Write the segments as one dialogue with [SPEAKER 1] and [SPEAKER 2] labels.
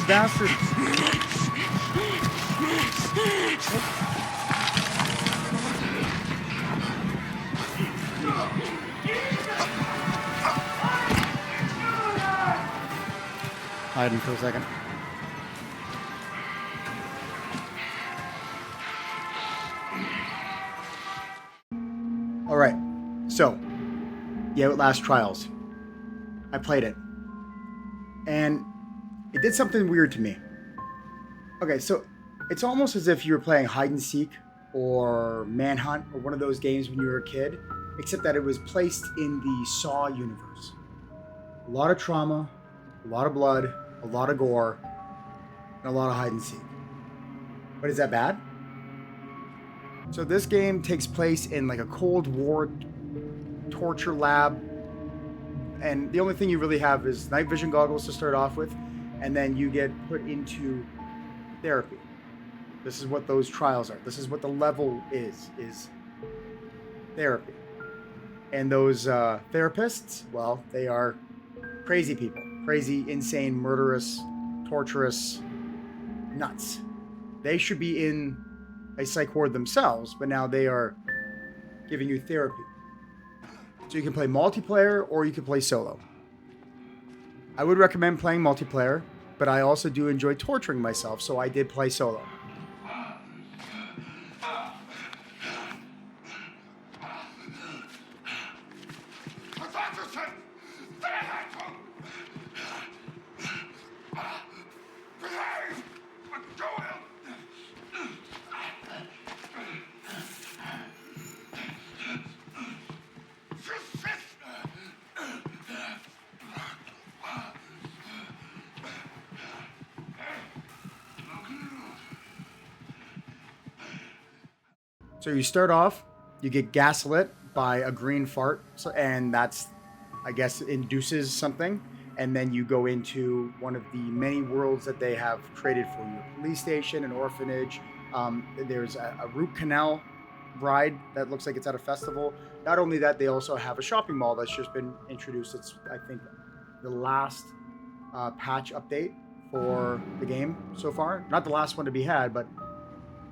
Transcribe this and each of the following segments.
[SPEAKER 1] bastard. Hiding for a second. All right, so the Outlast Trials. I played it, and it did something weird to me. Okay, so it's almost as if you were playing hide and seek or manhunt or one of those games when you were a kid, except that it was placed in the Saw universe. A lot of trauma, a lot of blood, a lot of gore, and a lot of hide and seek. But is that bad? So this game takes place in like a Cold War torture lab, and the only thing you really have is night vision goggles to start off with, and then you get put into therapy. This is what those trials are. This is what the level is therapy. And those therapists, well, they are crazy people. Crazy, insane, murderous, torturous nuts. They should be in a psych ward themselves, but now they are giving you therapy. So you can play multiplayer or you can play solo. I would recommend playing multiplayer, but I also do enjoy torturing myself, so I did play solo. So you start off, you get gaslit by a green fart, and that's, I guess, induces something. And then you go into one of the many worlds that they have created for you. A police station, an orphanage. There's a root canal ride that looks like it's at a festival. Not only that, they also have a shopping mall that's just been introduced. It's, I think, the last patch update for the game so far. Not the last one to be had, but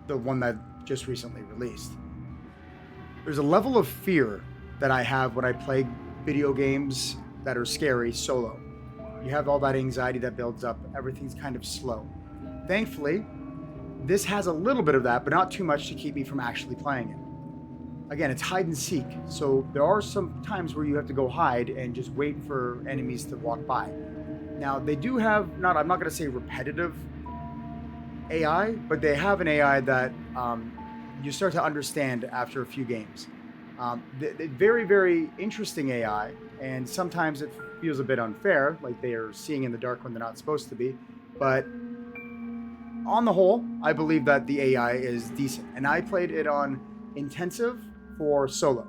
[SPEAKER 1] the one that just recently released. There's a level of fear that I have when I play video games that are scary solo. You have all that anxiety that builds up. Everything's kind of slow. Thankfully, this has a little bit of that, but not too much to keep me from actually playing it. Again, it's hide and seek, so there are some times where you have to go hide and just wait for enemies to walk by. Now, they do have, I'm not going to say repetitive AI, but they have an AI that you start to understand after a few games. Very, very interesting AI, and sometimes it feels a bit unfair, like they are seeing in the dark when they're not supposed to be. But on the whole, I believe that the AI is decent, and I played it on intensive for solo.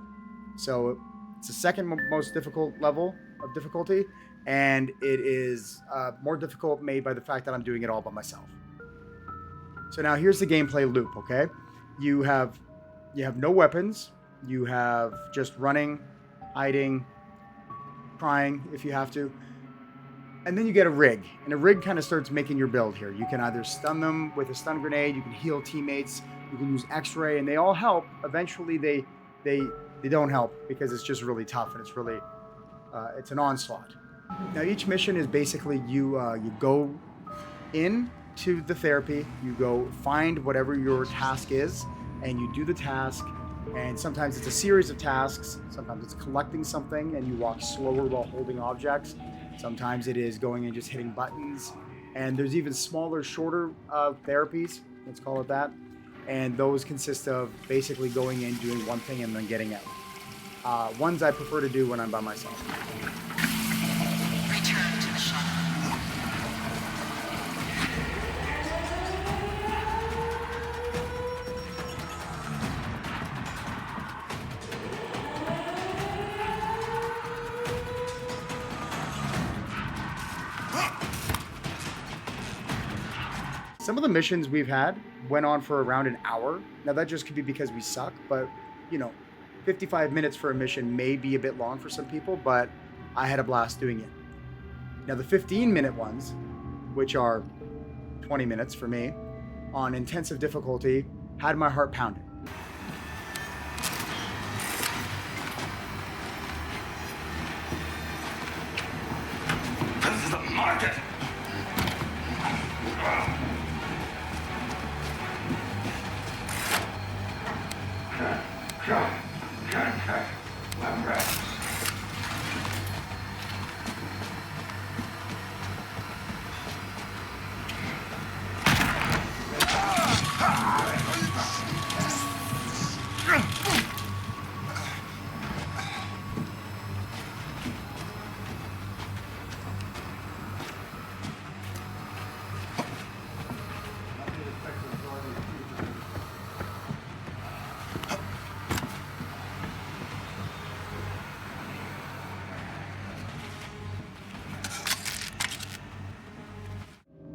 [SPEAKER 1] So it's the second most difficult level of difficulty, and it is more difficult made by the fact that I'm doing it all by myself. So now here's the gameplay loop, okay? You have no weapons. You have just running, hiding, crying if you have to. And then you get a rig, and a rig kind of starts making your build here. You can either stun them with a stun grenade, you can heal teammates, you can use X-ray, and they all help. Eventually they don't help because it's just really tough, and it's really it's an onslaught. Now each mission is basically you go in to the therapy, you go find whatever your task is, and you do the task. And sometimes it's a series of tasks, sometimes it's collecting something and you walk slower while holding objects, sometimes it is going and just hitting buttons, and there's even smaller, shorter therapies, let's call it that, and those consist of basically going in, doing one thing, and then getting out. Ones I prefer to do when I'm by myself.
[SPEAKER 2] Return to the shuttle.
[SPEAKER 1] Some of the missions we've had went on for around an hour. Now that just could be because we suck, but 55 minutes for a mission may be a bit long for some people, but I had a blast doing it. Now the 15-minute ones, which are 20 minutes for me, on intensive difficulty, had my heart pounding.
[SPEAKER 2] This is the market.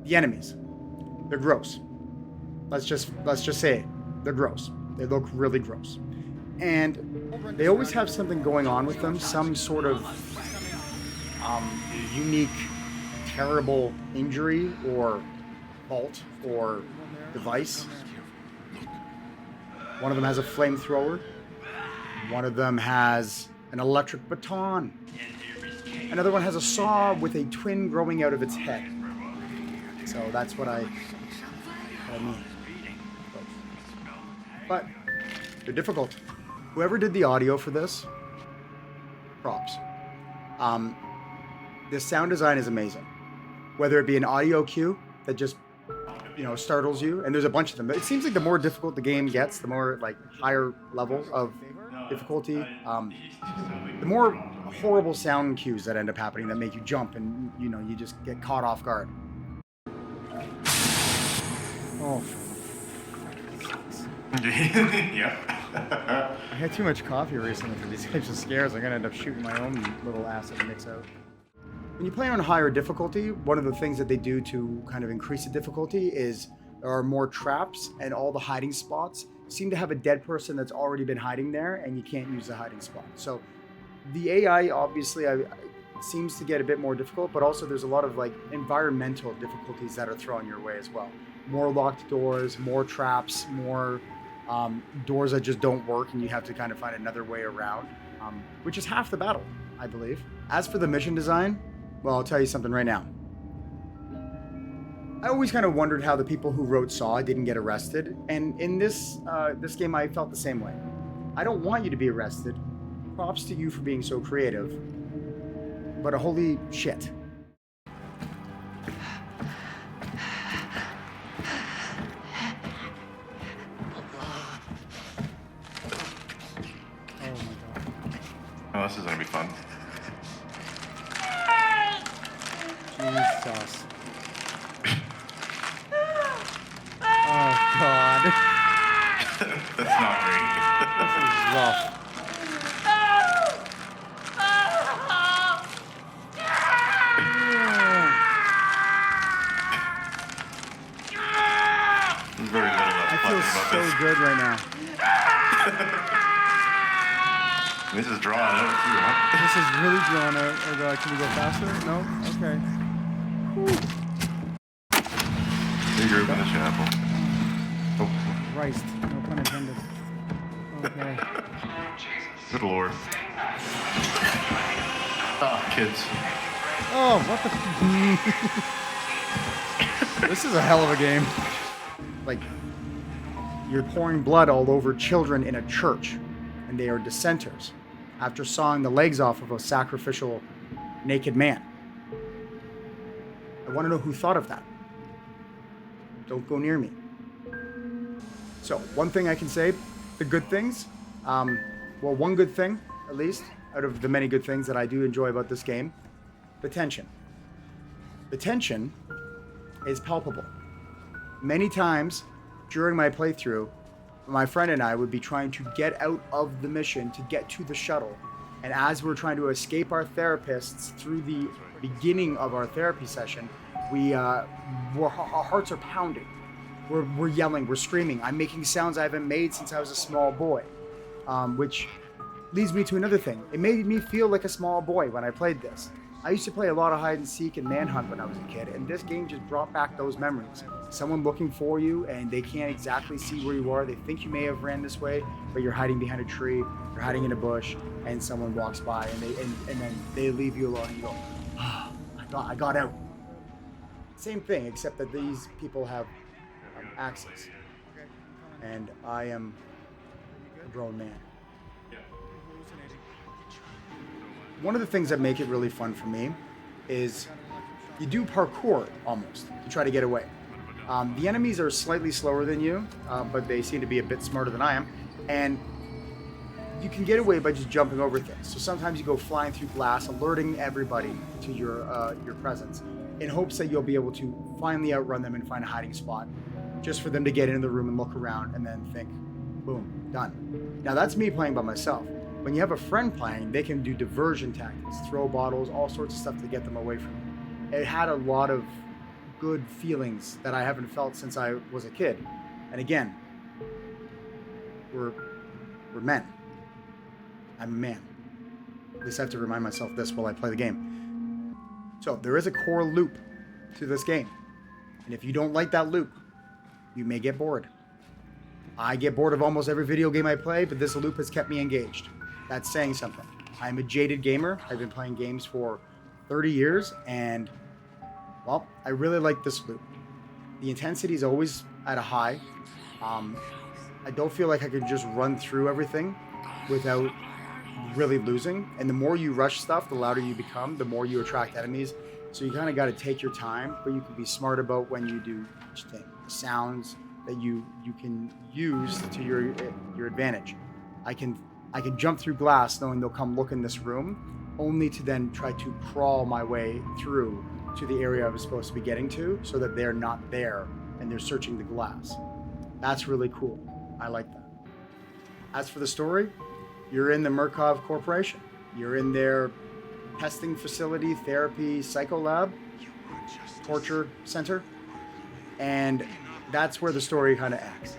[SPEAKER 1] The enemies, they're gross. Let's just say it. They're gross. They look really gross. And they always have something going on with them, some sort of unique, terrible injury or fault or device. One of them has a flamethrower. One of them has an electric baton. Another one has a saw with a twin growing out of its head. So that's what I mean. But they're difficult. Whoever did the audio for this, props. The sound design is amazing. Whether it be an audio cue that just, startles you, and there's a bunch of them. It seems like the more difficult the game gets, the more higher level of difficulty, the more horrible sound cues that end up happening that make you jump and you just get caught off guard. Oh.
[SPEAKER 2] Yep.
[SPEAKER 1] I had too much coffee recently for these types of scares. I'm gonna end up shooting my own little acid mix out. When you play on higher difficulty, one of the things that they do to kind of increase the difficulty is there are more traps, and all the hiding spots seem to have a dead person that's already been hiding there, and you can't use the hiding spot. So the AI obviously seems to get a bit more difficult, but also there's a lot of environmental difficulties that are thrown your way as well. More locked doors, more traps, more doors that just don't work, and you have to kind of find another way around, which is half the battle, I believe. As for the mission design, well, I'll tell you something right now. I always kind of wondered how the people who wrote Saw didn't get arrested, and in this game I felt the same way. I don't want you to be arrested. Props to you for being so creative, but holy shit.
[SPEAKER 2] Oh, this is gonna be fun.
[SPEAKER 1] Jesus. Oh God.
[SPEAKER 2] That's not great.
[SPEAKER 1] This is rough.
[SPEAKER 2] There's very little
[SPEAKER 1] I
[SPEAKER 2] that's
[SPEAKER 1] feel
[SPEAKER 2] pleasant about
[SPEAKER 1] so
[SPEAKER 2] this.
[SPEAKER 1] good right now.
[SPEAKER 2] This is drawn out too, huh?
[SPEAKER 1] This is really drawn out. Can we go faster? No? Okay.
[SPEAKER 2] Bigger than a chapel. Oh,
[SPEAKER 1] Christ. No pun intended. Okay.
[SPEAKER 2] good lord. Ah, kids.
[SPEAKER 1] Oh, what the... This is a hell of a game. You're pouring blood all over children in a church, and they are dissenters, after sawing the legs off of a sacrificial naked man. I want to know who thought of that. Don't go near me. So, one thing I can say, the good things, one good thing, at least, out of the many good things that I do enjoy about this game, the tension. The tension is palpable. Many times during my playthrough, my friend and I would be trying to get out of the mission to get to the shuttle. And as we're trying to escape our therapists through the beginning of our therapy session, our hearts are pounding. We're yelling, we're screaming. I'm making sounds I haven't made since I was a small boy, which leads me to another thing. It made me feel like a small boy when I played this. I used to play a lot of hide and seek and manhunt when I was a kid, and this game just brought back those memories. Someone looking for you, and they can't exactly see where you are. They think you may have ran this way, but you're hiding behind a tree, you're hiding in a bush, and someone walks by, and then they leave you alone, and you go, "Ah, I got out." Same thing, except that these people have access, and I am a grown man. One of the things that make it really fun for me is you do parkour almost to try to get away. The enemies are slightly slower than you, but they seem to be a bit smarter than I am, and you can get away by just jumping over things. So sometimes you go flying through glass, alerting everybody to your presence, in hopes that you'll be able to finally outrun them and find a hiding spot, just for them to get into the room and look around and then think, boom, done. Now that's me playing by myself. When you have a friend playing, they can do diversion tactics, throw bottles, all sorts of stuff to get them away from you. It had a lot of good feelings that I haven't felt since I was a kid. And again, we're men. I'm a man. At least I have to remind myself this while I play the game. So there is a core loop to this game. And if you don't like that loop, you may get bored. I get bored of almost every video game I play, but this loop has kept me engaged. That's saying something. I'm a jaded gamer. I've been playing games for 30 years, and, well, I really like this loop. The intensity is always at a high. I don't feel like I could just run through everything without really losing. And the more you rush stuff, the louder you become, the more you attract enemies. So you kind of got to take your time, but you can be smart about when you do each thing. The sounds that you can use to your advantage. I can jump through glass knowing they'll come look in this room, only to then try to crawl my way through to the area I was supposed to be getting to, so that they're not there and they're searching the glass. That's really cool. I like that. As for the story, you're in the Murkov Corporation. You're in their testing facility, therapy, psycho lab, torture center, and that's where the story kind of ends.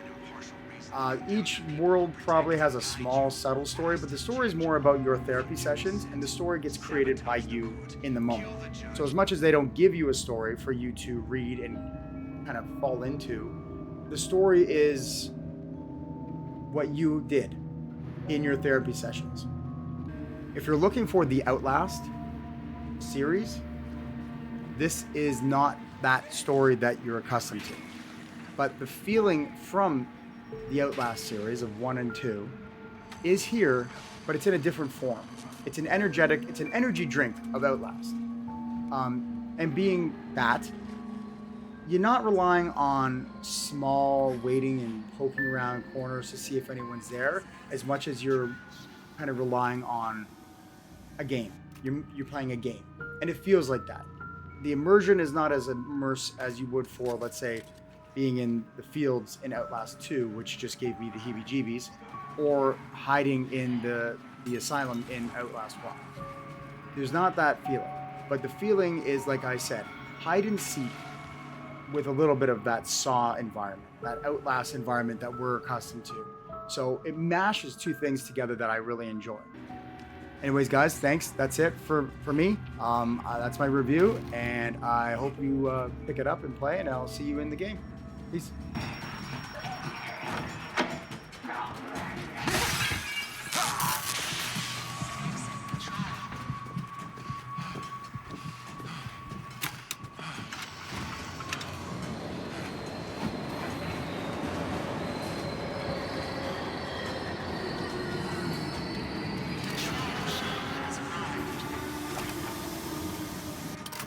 [SPEAKER 1] Each world probably has a small, subtle story, but the story is more about your therapy sessions, and the story gets created by you in the moment. So as much as they don't give you a story for you to read and kind of fall into, the story is what you did in your therapy sessions. If you're looking for the Outlast series, this is not that story that you're accustomed to. But the feeling from the Outlast series of 1 and 2 is here, but it's in a different form. It's an energy drink of Outlast. And being that, you're not relying on small waiting and poking around corners to see if anyone's there, as much as you're kind of relying on a game. You're playing a game, and it feels like that. The immersion is not as immersive as you would for, let's say, being in the fields in Outlast 2, which just gave me the heebie-jeebies, or hiding in the asylum in Outlast 1. There's not that feeling, but the feeling is, like I said, hide and seek with a little bit of that Saw environment, that Outlast environment that we're accustomed to. So it mashes two things together that I really enjoy. Anyways, guys, thanks. That's it for me. That's my review, and I hope you pick it up and play, and I'll see you in the game. Peace.